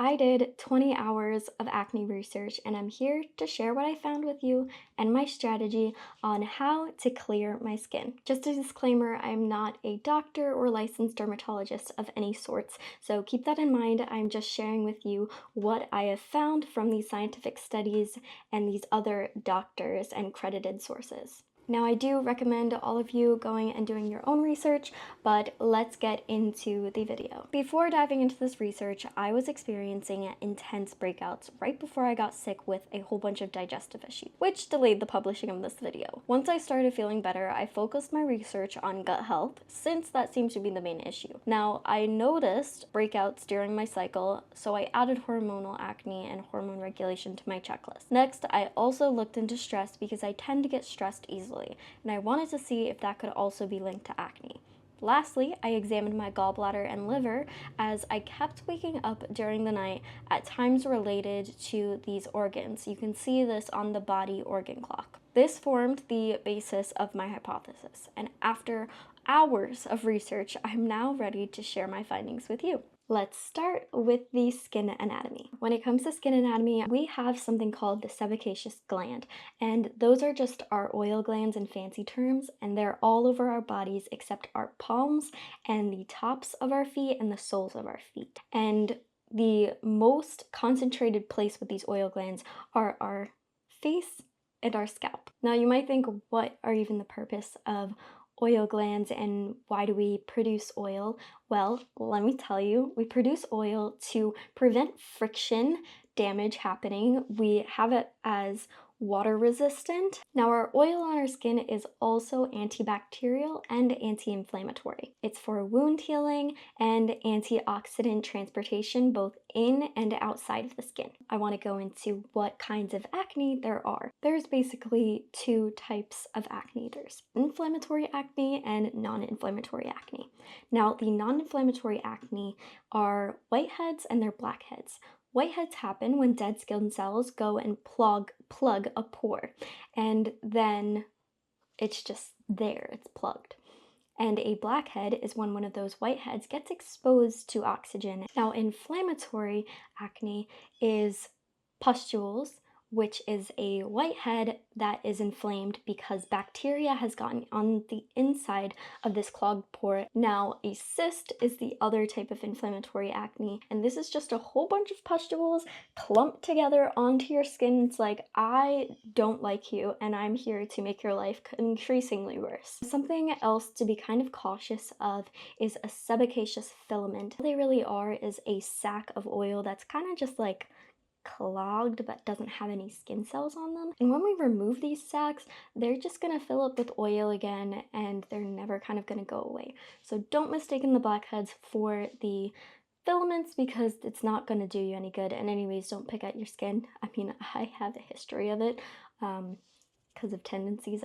I did 20 hours of acne research and I'm here to share what I found with you and my strategy on how to clear my skin. Just a disclaimer, I'm not a doctor or licensed dermatologist of any sorts, so keep that in mind. I'm just sharing with you what I have found from these scientific studies and these other doctors and credited sources. Now, I do recommend all of you going and doing your own research, but let's get into the video. Before diving into this research, I was experiencing intense breakouts right before I got sick with a whole bunch of digestive issues, which delayed the publishing of this video. Once I started feeling better, I focused my research on gut health, since that seems to be the main issue. Now, I noticed breakouts during my cycle, so I added hormonal acne and hormone regulation to my checklist. Next, I also looked into stress because I tend to get stressed easily, and I wanted to see if that could also be linked to acne. Lastly, I examined my gallbladder and liver as I kept waking up during the night at times related to these organs. You can see this on the body organ clock. This formed the basis of my hypothesis, and after hours of research, I'm now ready to share my findings with you. Let's start with the skin anatomy. When it comes to skin anatomy, we have something called the sebaceous gland, and those are just our oil glands in fancy terms, and they're all over our bodies except our palms and the tops of our feet and the soles of our feet. And the most concentrated place with these oil glands are our face and our scalp. Now, you might think, what are even the purpose of oil glands and why do we produce oil? Well, let me tell you, we produce oil to prevent friction damage happening. We have it as water resistant. Now, our oil on our skin is also antibacterial and anti-inflammatory. It's for wound healing and antioxidant transportation both in and outside of the skin. I want to go into what kinds of acne there are. There's basically two types of acne. There's inflammatory acne and non-inflammatory acne. Now, the non-inflammatory acne are whiteheads and they're blackheads. Whiteheads happen when dead skin cells go and plug a pore, and then it's just there, it's plugged. And a blackhead is when one of those whiteheads gets exposed to oxygen. Now, inflammatory acne is pustules, which is a whitehead that is inflamed because bacteria has gotten on the inside of this clogged pore. Now, a cyst is the other type of inflammatory acne, and this is just a whole bunch of pustules clumped together onto your skin. It's like, I don't like you, and I'm here to make your life increasingly worse. Something else to be kind of cautious of is a sebaceous filament. What they really are is a sac of oil that's kind of just like clogged but doesn't have any skin cells on them. And when we remove these sacs, they're just gonna fill up with oil again and they're never kind of gonna go away. So don't mistake the blackheads for the filaments because it's not gonna do you any good. And anyways, don't pick at your skin. I mean, I have a history of it because of tendencies.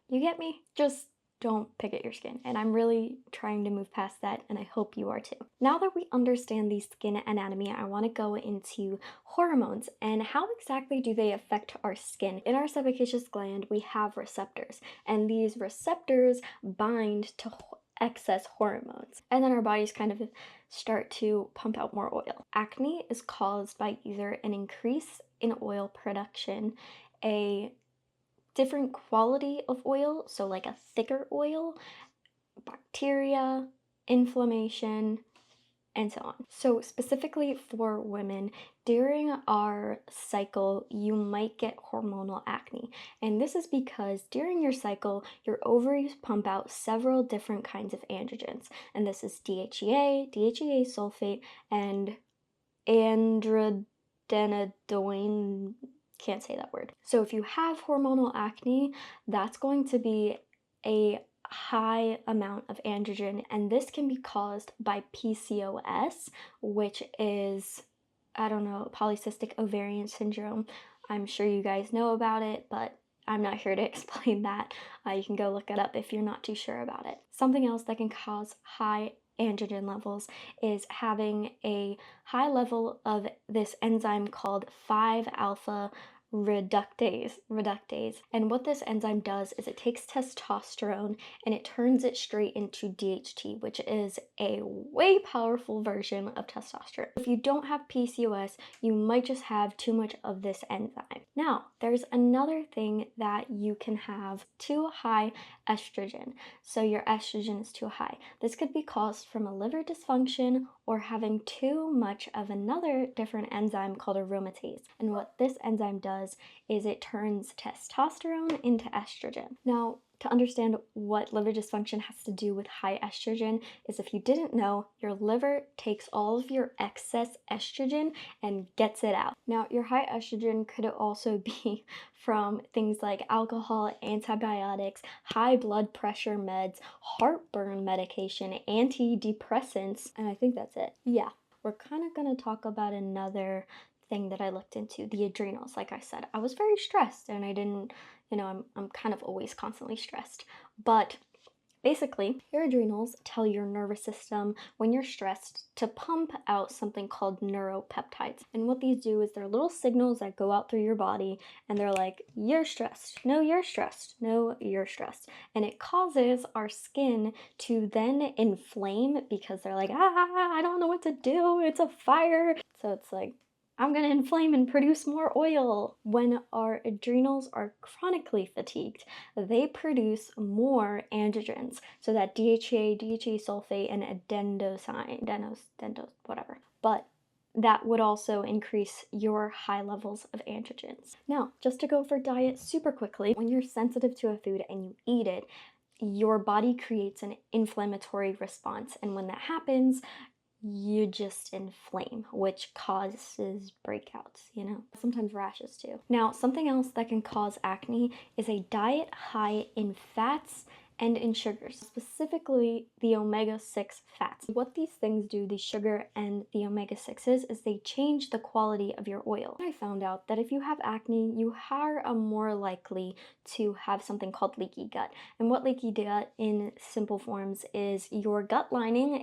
You get me? Just don't pick at your skin, and I'm really trying to move past that, and I hope you are too. Now that we understand the skin anatomy, I want to go into hormones and how exactly do they affect our skin. In our sebaceous gland, we have receptors, and these receptors bind to excess hormones, and then our bodies kind of start to pump out more oil. Acne is caused by either an increase in oil production, a different quality of oil, so like a thicker oil, bacteria, inflammation, and so on. So specifically for women, during our cycle, you might get hormonal acne. And this is because during your cycle, your ovaries pump out several different kinds of androgens. And this is DHEA, DHEA sulfate, and androstenedione. Can't say that word. So if you have hormonal acne, that's going to be a high amount of androgen, and this can be caused by PCOS, which is, I don't know, polycystic ovarian syndrome. I'm sure you guys know about it, but I'm not here to explain that. You can go look it up if you're not too sure about it. Something else that can cause high androgen levels is having a high level of this enzyme called 5-alpha reductase. And what this enzyme does is it takes testosterone and it turns it straight into DHT, which is a way powerful version of testosterone. If you don't have PCOS, you might just have too much of this enzyme. Now, there's another thing that you can have too high estrogen. So your estrogen is too high. This could be caused from a liver dysfunction or having too much of another different enzyme called aromatase. And what this enzyme does is it turns testosterone into estrogen. Now, to understand what liver dysfunction has to do with high estrogen is, if you didn't know, your liver takes all of your excess estrogen and gets it out. Now, your high estrogen could also be from things like alcohol, antibiotics, high blood pressure meds, heartburn medication, antidepressants, and I think that's it. Yeah, we're kind of going to talk about another thing that I looked into, the adrenals. Like I said, I was very stressed and I didn't, I'm kind of always constantly stressed. But basically, your adrenals tell your nervous system when you're stressed to pump out something called neuropeptides. And what these do is they're little signals that go out through your body and they're like, you're stressed. No, you're stressed. No, you're stressed. And it causes our skin to then inflame because they're like, I don't know what to do. It's a fire. So it's like, I'm going to inflame and produce more oil. When our adrenals are chronically fatigued, they produce more androgens. So that DHA, DHA sulfate, and whatever. But that would also increase your high levels of androgens. Now, just to go for diet super quickly, when you're sensitive to a food and you eat it, your body creates an inflammatory response. And when that happens, you just inflame, which causes breakouts, sometimes rashes too. Now, something else that can cause acne is a diet high in fats and in sugars, specifically the omega-6 fats. What these things do, the sugar and the omega-6s, is they change the quality of your oil. I found out that if you have acne, you are more likely to have something called leaky gut. And what leaky gut in simple forms is, your gut lining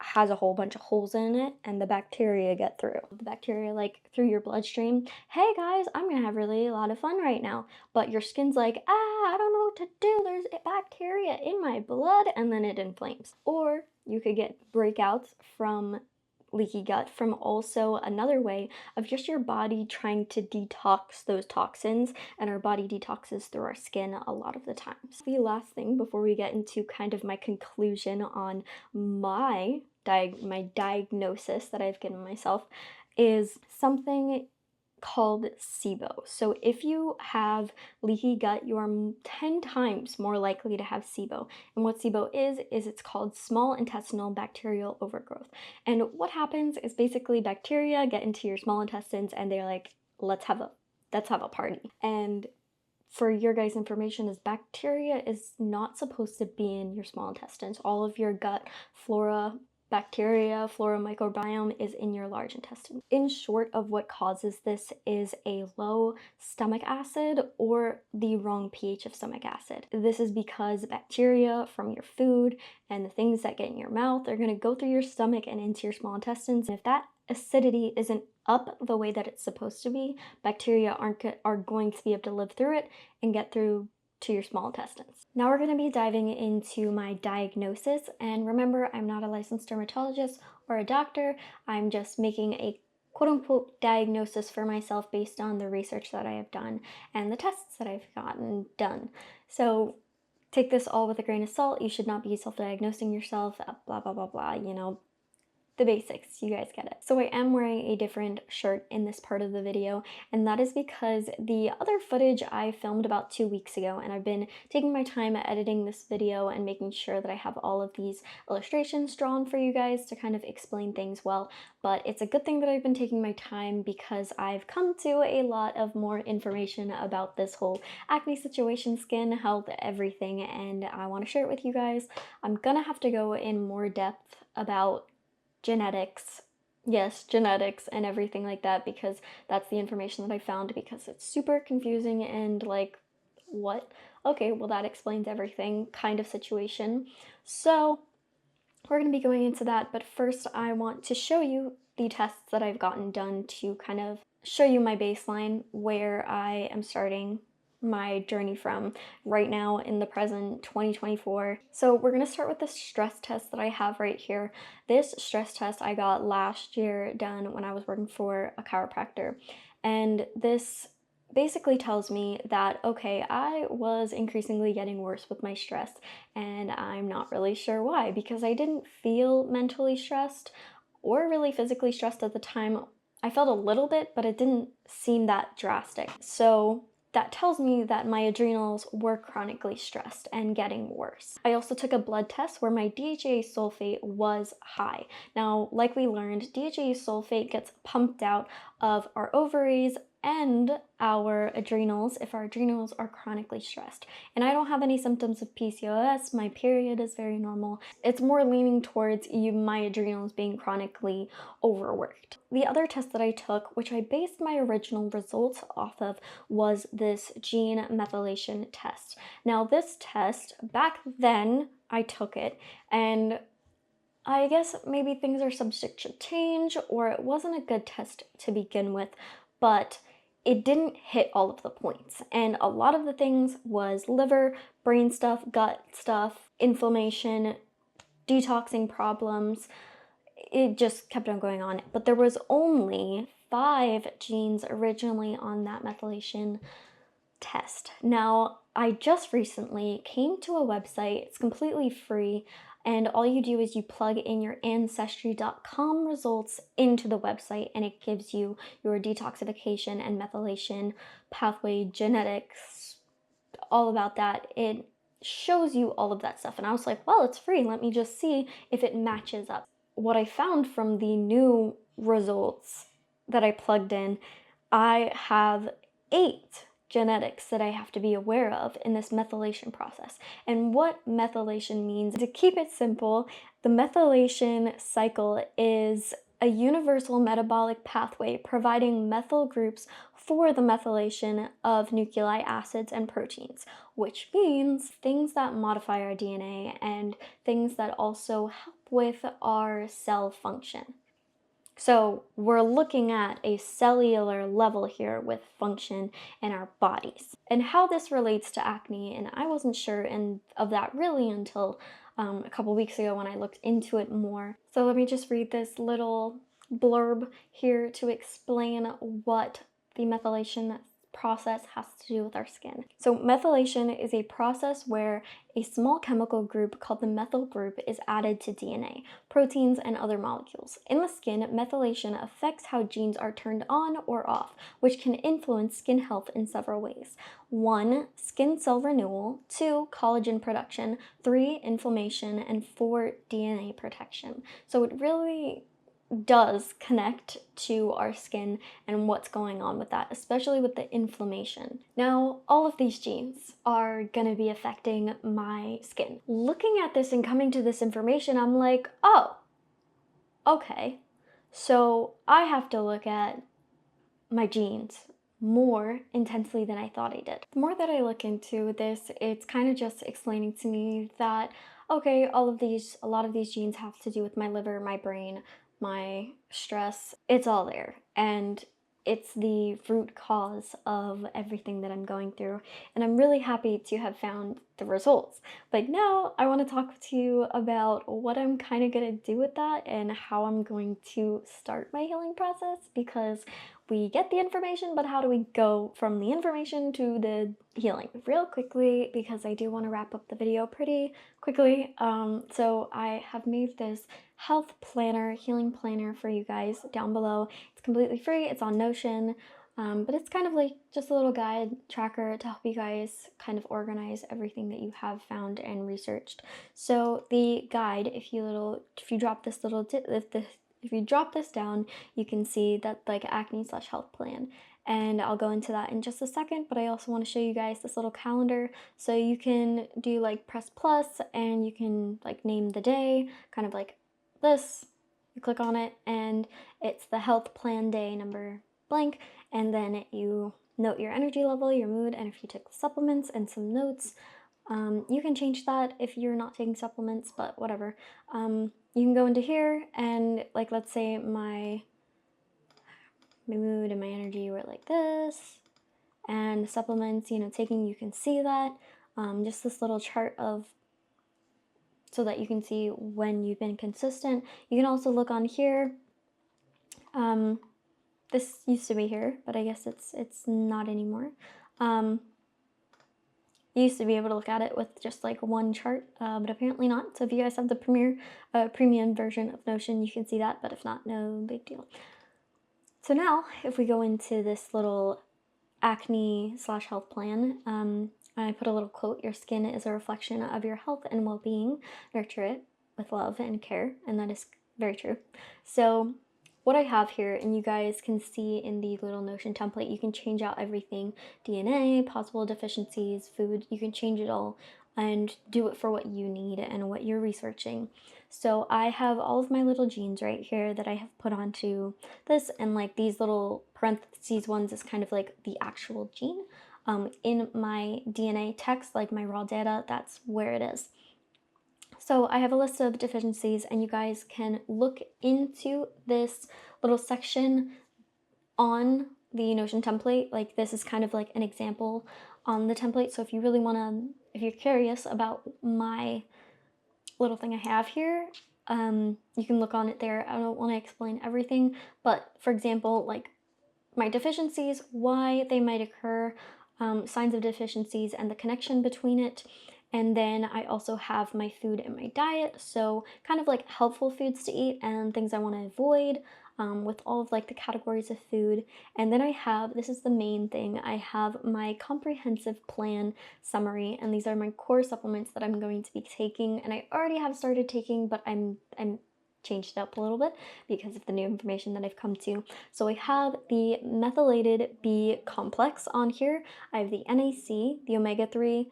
has a whole bunch of holes in it and the bacteria get through. The bacteria, like through your bloodstream, hey guys, I'm gonna have really a lot of fun right now. But your skin's like, I don't know what to do. There's bacteria in my blood, and then it inflames. Or you could get breakouts from leaky gut from also another way of just your body trying to detox those toxins, and our body detoxes through our skin a lot of the times. The last thing before we get into kind of my conclusion on my diagnosis that I've given myself is something called SIBO. So if you have leaky gut, you are 10 times more likely to have SIBO. And what SIBO is it's called small intestinal bacterial overgrowth. And what happens is basically bacteria get into your small intestines and they're like, let's have a party. And for your guys' information, is bacteria is not supposed to be in your small intestines. All of your gut flora, bacteria, flora, microbiome is in your large intestine. In short, of what causes this is a low stomach acid or the wrong pH of stomach acid. This is because bacteria from your food and the things that get in your mouth are going to go through your stomach and into your small intestines. And if that acidity isn't up the way that it's supposed to be, bacteria are going to be able to live through it and get through to your small intestines. Now we're going to be diving into my diagnosis, and remember, I'm not a licensed dermatologist or a doctor. I'm just making a quote-unquote diagnosis for myself based on the research that I have done and the tests that I've gotten done. So take this all with a grain of salt. You should not be self-diagnosing yourself, blah, blah, blah, blah, the basics, you guys get it. So I am wearing a different shirt in this part of the video, and that is because the other footage I filmed about 2 weeks ago, and I've been taking my time editing this video and making sure that I have all of these illustrations drawn for you guys to kind of explain things well. But it's a good thing that I've been taking my time because I've come to a lot of more information about this whole acne situation, skin, health, everything, and I want to share it with you guys. I'm gonna have to go in more depth about genetics, yes, genetics and everything like that, because that's the information that I found, because it's super confusing and like, what? Okay, well that explains everything kind of situation. So we're going to be going into that, but first I want to show you the tests that I've gotten done to kind of show you my baseline, where I am starting my journey from right now in the present 2024. So we're going to start with the stress test that I have right here. This stress test I got last year done when I was working for a chiropractor, and this basically tells me that, okay, I was increasingly getting worse with my stress, and I'm not really sure why, because I didn't feel mentally stressed or really physically stressed at the time. I felt a little bit, but it didn't seem that drastic. So that tells me that my adrenals were chronically stressed and getting worse. I also took a blood test where my DHEA sulfate was high. Now, like we learned, DHEA sulfate gets pumped out of our ovaries and our adrenals if our adrenals are chronically stressed. And I don't have any symptoms of PCOS. My period is very normal. It's more leaning towards my adrenals being chronically overworked. The other test that I took, which I based my original results off of, was this gene methylation test. Now, this test, back then I took it, and I guess maybe things are subject to change, or it wasn't a good test to begin with, but it didn't hit all of the points. And a lot of the things was liver, brain stuff, gut stuff, inflammation, detoxing problems. It just kept on going on. But there was only 5 genes originally on that methylation test. Now, I just recently came to a website, it's completely free, and all you do is you plug in your ancestry.com results into the website, and it gives you your detoxification and methylation pathway genetics, all about that. It shows you all of that stuff, and I was like, well, it's free, let me just see if it matches up. What I found from the new results that I plugged in, I have 8 genetics that I have to be aware of in this methylation process. And what methylation means, to keep it simple, the methylation cycle is a universal metabolic pathway providing methyl groups for the methylation of nucleic acids and proteins, which means things that modify our DNA and things that also help with our cell function. So we're looking at a cellular level here with function in our bodies. And how this relates to acne, and I wasn't sure of that really until a couple weeks ago when I looked into it more. So let me just read this little blurb here to explain what the methylation process has to do with our skin. So methylation is a process where a small chemical group called the methyl group is added to DNA, proteins, and other molecules. In the skin, methylation affects how genes are turned on or off, which can influence skin health in several ways. 1, skin cell renewal, 2, collagen production, 3, inflammation, and 4, DNA protection. So it really does connect to our skin and what's going on with that, especially with the inflammation. Now, all of these genes are gonna be affecting my skin. Looking at this and coming to this information, I'm like, oh, okay. So I have to look at my genes more intensely than I thought I did. The more that I look into this, it's kind of just explaining to me that, okay, a lot of these genes have to do with my liver, my brain, my stress. It's all there, and it's the root cause of everything that I'm going through, and I'm really happy to have found the results. But now I want to talk to you about what I'm kind of going to do with that and how I'm going to start my healing process, because we get the information, but how do we go from the information to the healing? Real quickly, because I do want to wrap up the video pretty quickly, so I have made this health planner, healing planner for you guys down below. It's completely free, it's on Notion, but it's kind of like just a little guide tracker to help you guys kind of organize everything that you have found and researched. So the guide, if you drop this little if you drop this down, you can see that like acne/health plan. And I'll go into that in just a second, but I also want to show you guys this little calendar. So you can do like press plus and you can like name the day, kind of like this. You click on it and it's the health plan day number blank, and then you note your energy level, your mood, and if you took supplements and some notes. You can change that if you're not taking supplements, but whatever. You can go into here and like, let's say my mood and my energy were like this, and supplements, taking, you can see that. Just this little chart of, so that you can see when you've been consistent. You can also look on here. This used to be here, but I guess it's not anymore. You used to be able to look at it with just like one chart, but apparently not. So if you guys have the premium version of Notion, you can see that, but if not, no big deal. So now, if we go into this little acne/health plan, I put a little quote: "Your skin is a reflection of your health and well-being. Nurture it with love and care," and that is very true. So what I have here, and you guys can see in the little Notion template, you can change out everything: DNA, possible deficiencies, food. You can change it all and do it for what you need and what you're researching. So I have all of my little genes right here that I have put onto this, and like these little parentheses ones is kind of like the actual gene. In my DNA text, like my raw data, that's where it is. So I have a list of deficiencies, and you guys can look into this little section on the Notion template. Like this is kind of like an example on the template. So if you really want to, if you're curious about my little thing I have here, you can look on it there. I don't want to explain everything, but for example, like my deficiencies, why they might occur, signs of deficiencies and the connection between it. And then I also have my food and my diet, so kind of like helpful foods to eat and things I want to avoid, with all of like the categories of food. And then I have, this is the main thing, I have my comprehensive plan summary, and these are my core supplements that I'm going to be taking, and I already have started taking, but I'm changed it up a little bit because of the new information that I've come to. So I have the methylated B complex on here. I have the NAC, the omega-3,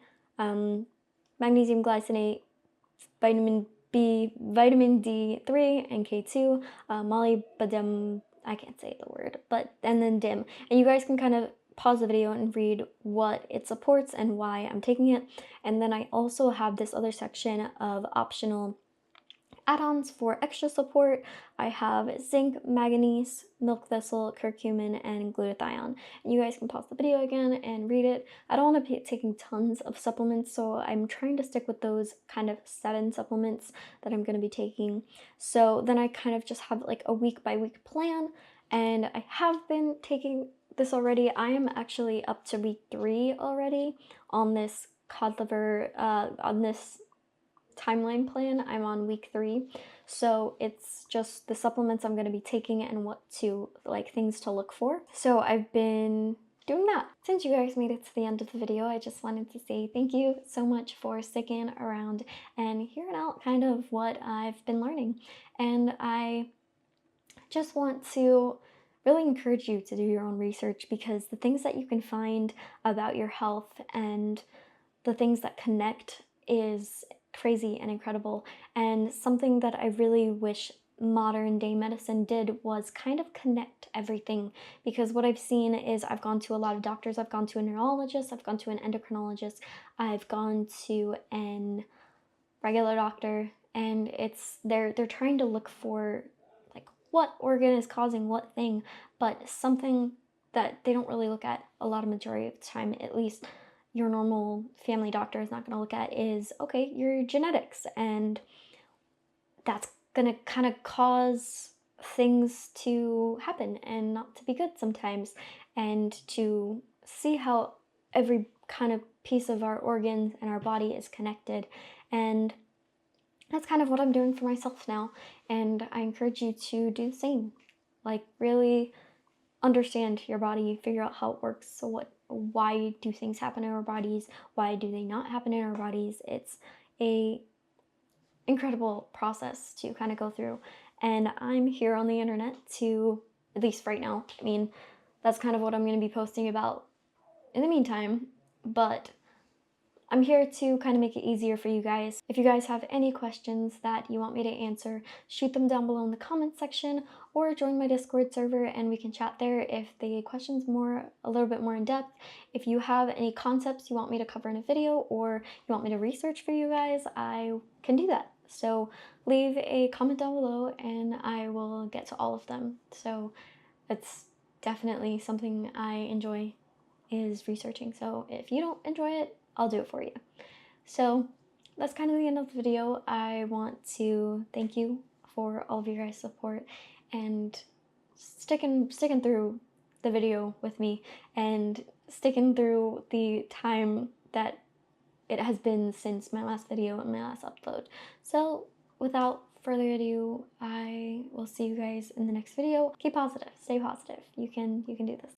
magnesium glycinate, vitamin B, vitamin D3 and K2, molybdenum, I can't say the word, but, and then DIM. And you guys can kind of pause the video and read what it supports and why I'm taking it. And then I also have this other section of optional add-ons for extra support. I have zinc, manganese, milk thistle, curcumin, and glutathione. And you guys can pause the video again and read it. I don't want to be taking tons of supplements, so I'm trying to stick with those kind of 7 supplements that I'm going to be taking. So then I kind of just have like a week by week plan, and I have been taking this already. I am actually up to week 3 already on this cod liver, on this timeline plan. I'm on week 3, so it's just the supplements I'm going to be taking and what to, like, things to look for. So I've been doing that. Since you guys made it to the end of the video, I just wanted to say thank you so much for sticking around and hearing out kind of what I've been learning. And I just want to really encourage you to do your own research, because the things that you can find about your health and the things that connect is crazy and incredible. And something that I really wish modern day medicine did was kind of connect everything, because what I've seen is I've gone to a lot of doctors. I've gone to a neurologist, I've gone to an endocrinologist, I've gone to an regular doctor, and it's they're trying to look for like what organ is causing what thing, but something that they don't really look at a lot of majority of the time, at least your normal family doctor is not going to look at, is, okay, your genetics, and that's going to kind of cause things to happen and not to be good sometimes, and to see how every kind of piece of our organs and our body is connected. And that's kind of what I'm doing for myself now, and I encourage you to do the same. Like, really understand your body, figure out how it works. So why do things happen in our bodies? Why do they not happen in our bodies? It's a incredible process to kind of go through, and I'm here on the internet to, at least right now, I mean, that's kind of what I'm going to be posting about in the meantime, but I'm here to kind of make it easier for you guys. If you guys have any questions that you want me to answer, shoot them down below in the comment section or join my Discord server and we can chat there if the question's a little bit more in depth. If you have any concepts you want me to cover in a video or you want me to research for you guys, I can do that. So leave a comment down below and I will get to all of them. So it's definitely something I enjoy, is researching. So if you don't enjoy it, I'll do it for you. So that's kind of the end of the video. I want to thank you for all of your guys' support and sticking through the video with me and sticking through the time that it has been since my last video and my last upload. So without further ado, I will see you guys in the next video. Keep positive, stay positive. You can do this.